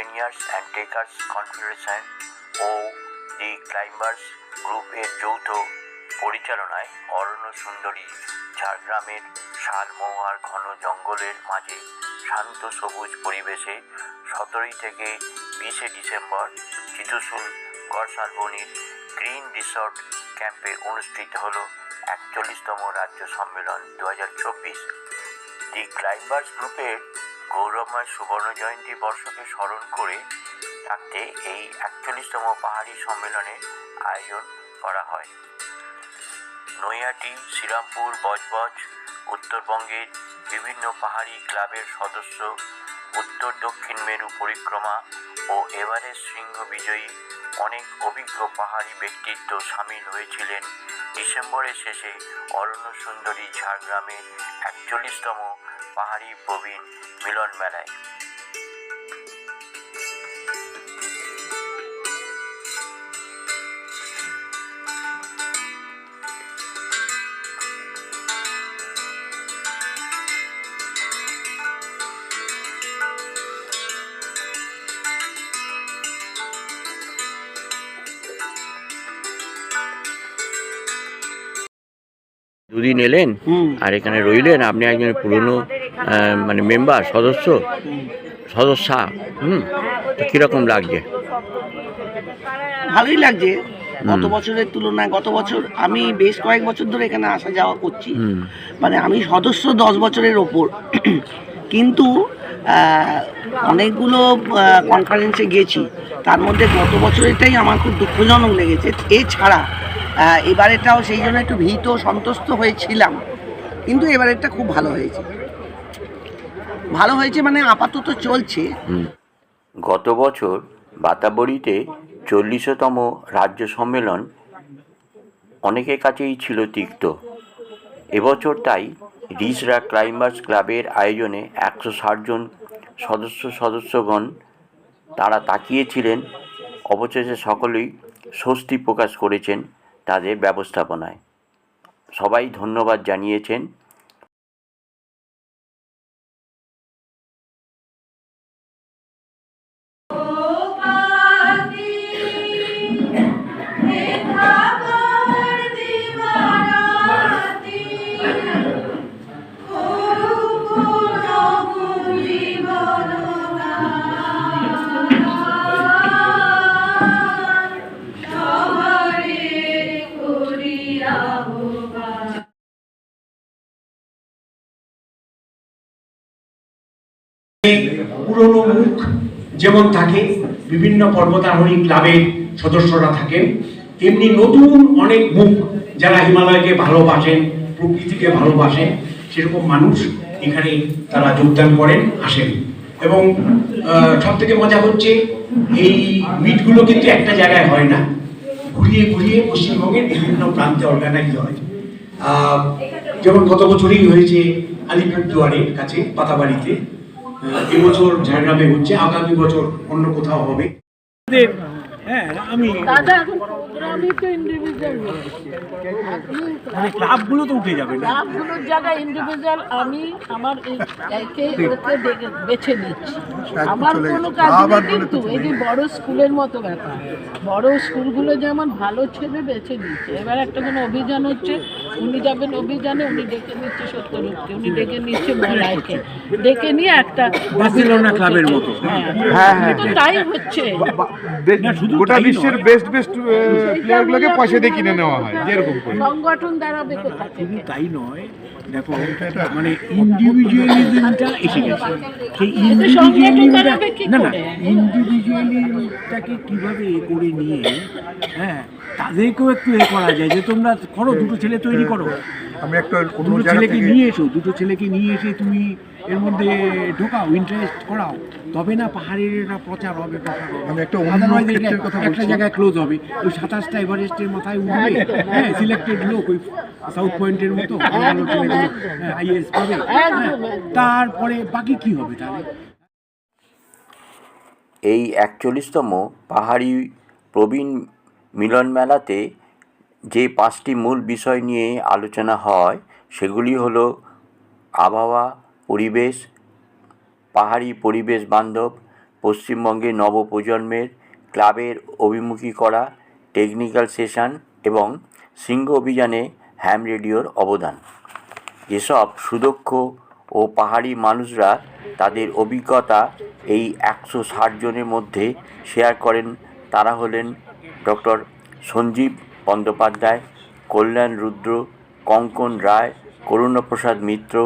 Mountaineers and trekkers confederation ও the climbers গ্রুপের যৌথ পরিচালনায় অরণ্য সুন্দরী ঝাড়গ্রামের শালমহুয়ার ঘন জঙ্গলের মাঝে শান্ত সবুজ পরিবেশে 17 থেকে 20 ডিসেম্বর চিত্রসুল গড়শালবনির গ্রিন রিসর্ট ক্যাম্পে অনুষ্ঠিত হল 41তম রাজ্য সম্মেলন 2024। দি ক্লাইম্বার্স গ্রুপের গৌরবময় সুবর্ণ জয়ন্তী বর্ষকে স্মরণ করে থাকতে এই 41তম পাহাড়ি সম্মেলনের আয়োজন করা হয়। নৈহাটি, শ্রীরামপুর, বজবজ, উত্তরবঙ্গের বিভিন্ন পাহাড়ি ক্লাবের সদস্য, উত্তর দক্ষিণ মেরু পরিক্রমা ও এভারেস্ট শৃঙ্গ বিজয়ী অনেক অভিজ্ঞ পাহাড়ি ব্যক্তিত্ব সামিল হয়েছিলেন ডিসেম্বরের শেষে অরণ্য সুন্দরী ঝাড়গ্রামের 41তম পাহাড়ি প্রবীণ মিলন মেলায়। দুদিন এলেন আর এখানে রইলেন, আপনি একজন পুরনো মানে মেম্বার সদস্যা তো কিরকম লাগছে? ভালোই লাগছে। গত বছরের তুলনায় গত বছর আমি বেশ কয়েক বছর ধরে এখানে আসা যাওয়া করছি, মানে আমি সদস্য 10 বছরের ওপর, কিন্তু অনেকগুলো কনফারেন্সে গেছি, তার মধ্যে গত বছরেরটাই আমার খুব দুঃখজনক লেগেছে। এছাড়া এবারেটাও সেই জন্য একটু ভীত সন্তুষ্ট হয়েছিলাম, কিন্তু এবারেরটা খুব ভালো হয়েছে মানে আপাতত চলছে। গত বছর বাতাবড়িতে 40তম রাজ্য সম্মেলন অনেকের কাছেই ছিল তিক্ত। এবছর তাই রিসরা ক্লাইম্বার্স ক্লাবের আয়োজনে 160 জন সদস্যগণ তারা তাকিয়েছিলেন। অবশেষে সকলেই স্বস্তি প্রকাশ করেছেন তাদের ব্যবস্থাপনায়। সবাই ধন্যবাদ জানিয়েছেন। পুরনো মুখ যেমন থাকে, বিভিন্ন পর্বতারোহী ক্লাবের সদস্যরা থাকেন, তেমনি নতুন অনেক মুখ যারা হিমালয়কে ভালোবাসেন, প্রকৃতিকে ভালোবাসেন, সেরকম মানুষ এখানে তারা যোগদান করেন, আসেন। এবং সব থেকে মজা হচ্ছে এই মিটগুলো কিন্তু একটা জায়গায় হয় না, ঘুরিয়ে ঘুরিয়ে পশ্চিমবঙ্গের বিভিন্ন প্রান্তে অর্গানাইজ হয়। যেমন গত বছরই হয়েছে আলিপুরদুয়ারের কাছে পাতাবাড়িতে, এবছর ঝাড়গ্রামে হচ্ছে, আগামী বছর অন্য কোথাও হবে। ক্লাবগুলো তো উঠে যাবে, ক্লাবগুলোর জায়গায় ইন্ডিভিজুয়াল আমি আমার বেছে নিচ্ছি। আমার কোনো কাজ নেই, কিন্তু এই যে বড় স্কুলের মতো ব্যাপার, বড় স্কুলগুলো যেমন ভালো ছেলে বেছে নিচ্ছে। এবার একটা কোনো অভিযান হচ্ছে, উনি যাবেন অভিযানে, উনি ডেকে নিচ্ছে সত্যরূপকে, উনি ডেকে নিচ্ছে মলাইকে, ডেকে নিয়ে একটা বার্সেলোনা ক্লাবের মতো। তাই হচ্ছে, গোটা বিশ্বের বেস্ট প্লেয়ারগুলোকে পয়সা দিয়ে কিনে নেওয়া হয়, যেরকম করে সংগঠন দাঁড়াবে কোথা থেকে? তাই নয়, দেখো মানে ইন্ডিভিজুয়ালিজমটা এসে গেছে। সেই ইন্ডিভিজুয়ালিজমটাকে কিভাবে করে নিয়ে তাদেরকেও একটু করা যায় যে তোমরা করো, দুটো ছেলে তৈরি করো, আমি একটা দুটো ছেলেকে নিয়ে এসো, দুটো ছেলেকে নিয়ে এসে তুমি এর মধ্যে ঢোকাও, ইন্টারেস্ট করাও, তবে না পাহাড়ের একটা প্রচার হবে। আমি একটা জায়গায় ক্লোজ হবে, ওই 27টা এভারেস্টের মাথায় উঠবে, সিলেক্টেড লোক, ওই সাউথ পয়েন্টের মতো আইএস পাবে, তারপরে বাকি কি হবে তাহলে? এই 41তম পাহাড়ি প্রবীণ মিলন মেলাতে যে 5টি মূল বিষয় নিয়ে আলোচনা হয় সেগুলি হলো আবহাওয়া, পরিবেশ, পাহাড়ি পরিবেশ বান্ধব পশ্চিমবঙ্গের নবপ্রজন্মের ক্লাবের অভিমুখী করা টেকনিক্যাল সেশন এবং সিংহ অভিযানে হ্যাম রেডিওর অবদান। যেসব সুদক্ষ ও পাহাড়ি মানুষরা তাদের অভিজ্ঞতা এই 160 জনের মধ্যে শেয়ার করেন তারা হলেন ডক্টর সঞ্জীব বন্দ্যোপাধ্যায়, কল্যাণ রুদ্র, কঙ্কন রায়, করুণাপ্রসাদ মিত্র,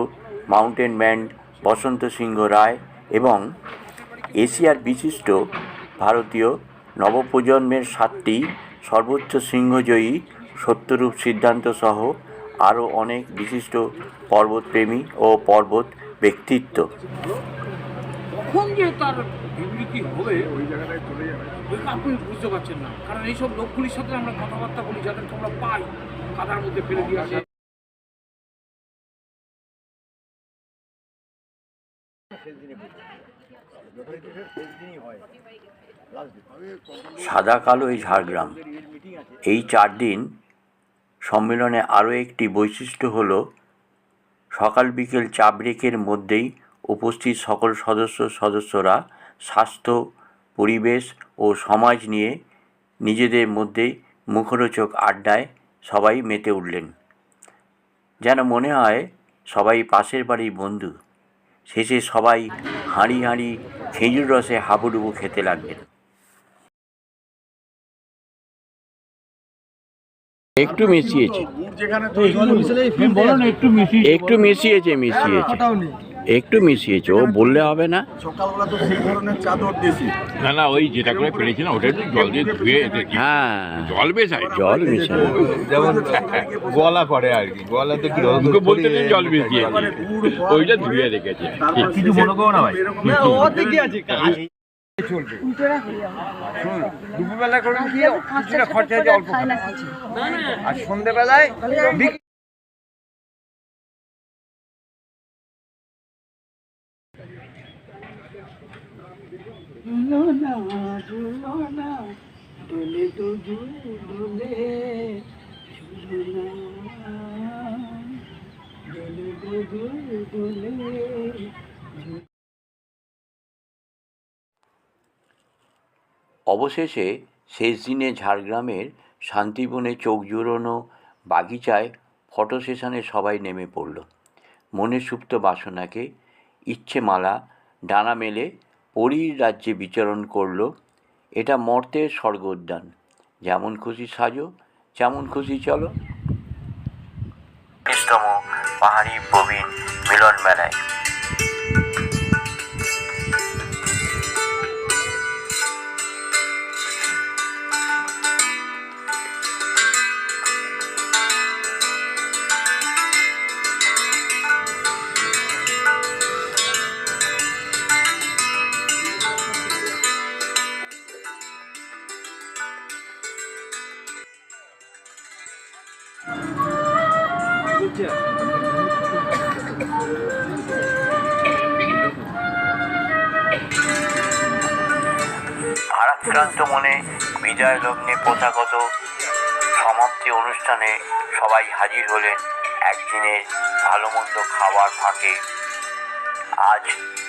মাউন্টেন ম্যান বসন্ত সিংহ রায় এবং এশিয়ার বিশিষ্ট ভারতীয় নবপ্রজন্মের 7টি সর্বোচ্চ সিংহজয়ী সত্যরূপ সিদ্ধান্ত সহ আরও অনেক বিশিষ্ট পর্বতপ্রেমী ও পর্বত ব্যক্তিত্ব। কখন যে তার বিবৃতি হবে ওই জায়গাটায় চলে যাবে আপনি বুঝতে পারছেন না, কারণ এইসব লোকগুলির সাথে আমরা কথাবার্তা বলি যাদেরকে আমরা পাই কাদার মধ্যে ফেলে দিয়ে আসে। সাদা কালো এই ঝাড়গ্রাম। এই 4 দিন সম্মেলনে আরও একটি বৈশিষ্ট্য হলো সকাল বিকেল চা ব্রেকের মধ্যেই উপস্থিত সকল সদস্যরা স্বাস্থ্য, পরিবেশ ও সমাজ নিয়ে নিজেদের মধ্যেই মুখরোচক আড্ডায় সবাই মেতে উঠলেন। যেন মনে হয় সবাই পাশের বাড়ির বন্ধু। শেষে সবাই হাঁড়ি হাঁড়ি খেজুর রসে হাবুডুবু খেতে লাগলেন। একটু মিশিয়েছে, একটু মিশিয়েছে, ও বললে হবে না। সকালবেলা তো সেই ধরনের চাদর দিয়েছি না ওই যেটা করে ফেলেছিলাম ওটা একটু জল দিয়ে ধুয়ে হ্যাঁ, জল মেশাই জল মিশানো। যেমন গলা করে আর কি, গলাতে কি বলতে জল মিশিয়ে ওইটা ধুয়ে রেখেছে। কিছু মনে করো না ভাই, দুপুরবেলা করে কিছুটা খরচা আছে অল্প, আর সন্ধ্যেবেলায় অবশেষে শেষ দিনে ঝাড়গ্রামের শান্তিবনে চোখ জুড়োনো বাগিচায় ফটো সেশনে সবাই নেমে পড়ল। মনের সুপ্ত বাসনাকে ইচ্ছেমালা ডানা মেলে পরীর রাজ্যে বিচরণ করল। এটা মর্তের স্বর্গোদ্যান, যেমন খুশি সাজো, যেমন খুশি চলো। 30তম পাহাড়ি প্রবীণ মিলন মেলায় ভারাক্রান্ত মনে বিদায় লগ্নে প্রথাগত সমাপ্তি অনুষ্ঠানে সবাই হাজির হলেন একদিনের ভালো মন্দ খাওয়ার ফাঁকে। আজ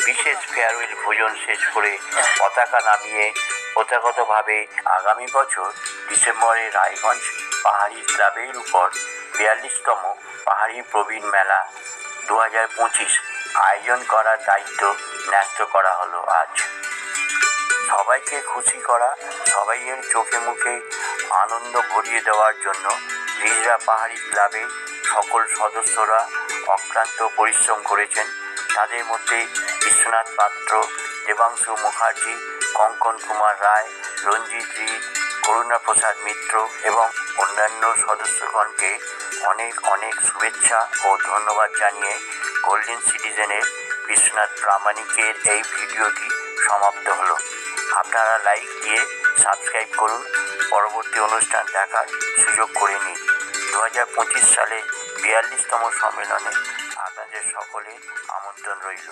বিশেষ ফেয়ারওয়েল ভোজন শেষ করে পতাকা নামিয়ে প্রথাগতভাবে আগামী বছর ডিসেম্বরে রায়গঞ্জ পাহাড়ি ক্লাবের উপর 42তম পাহাড়ি প্রবীণ মেলা 2025 আয়োজন করার দায়িত্ব ন্যস্ত করা হলো। আজ সবাইকে খুশি করা, সবাইয়ের চোখে মুখে আনন্দ ভরিয়ে দেওয়ার জন্য রিজরা পাহাড়ি ক্লাবের সকল সদস্যরা অক্লান্ত পরিশ্রম করেছেন। তাদের মধ্যে বিশ্বনাথ পাত্র, দেবাংশু মুখার্জি, কঙ্কন কুমার রায়, রঞ্জিত জিৎ, করুণাপ্রসাদ মিত্র এবং অন্যান্য সদস্যগণকে অনেক অনেক শুভেচ্ছা ও ধন্যবাদ জানিয়ে গোল্ডেন সিটিজেনের বিশ্বনাথ প্রামাণিকের এই ভিডিওটি সমাপ্ত হলো। আপনারা লাইক দিয়ে সাবস্ক্রাইব করুন, পরবর্তী অনুষ্ঠান দেখার সুযোগ করে নিন। 2025 সালে 42তম সম্মেলনে আপনাদের সকলের আমন্ত্রণ রইল।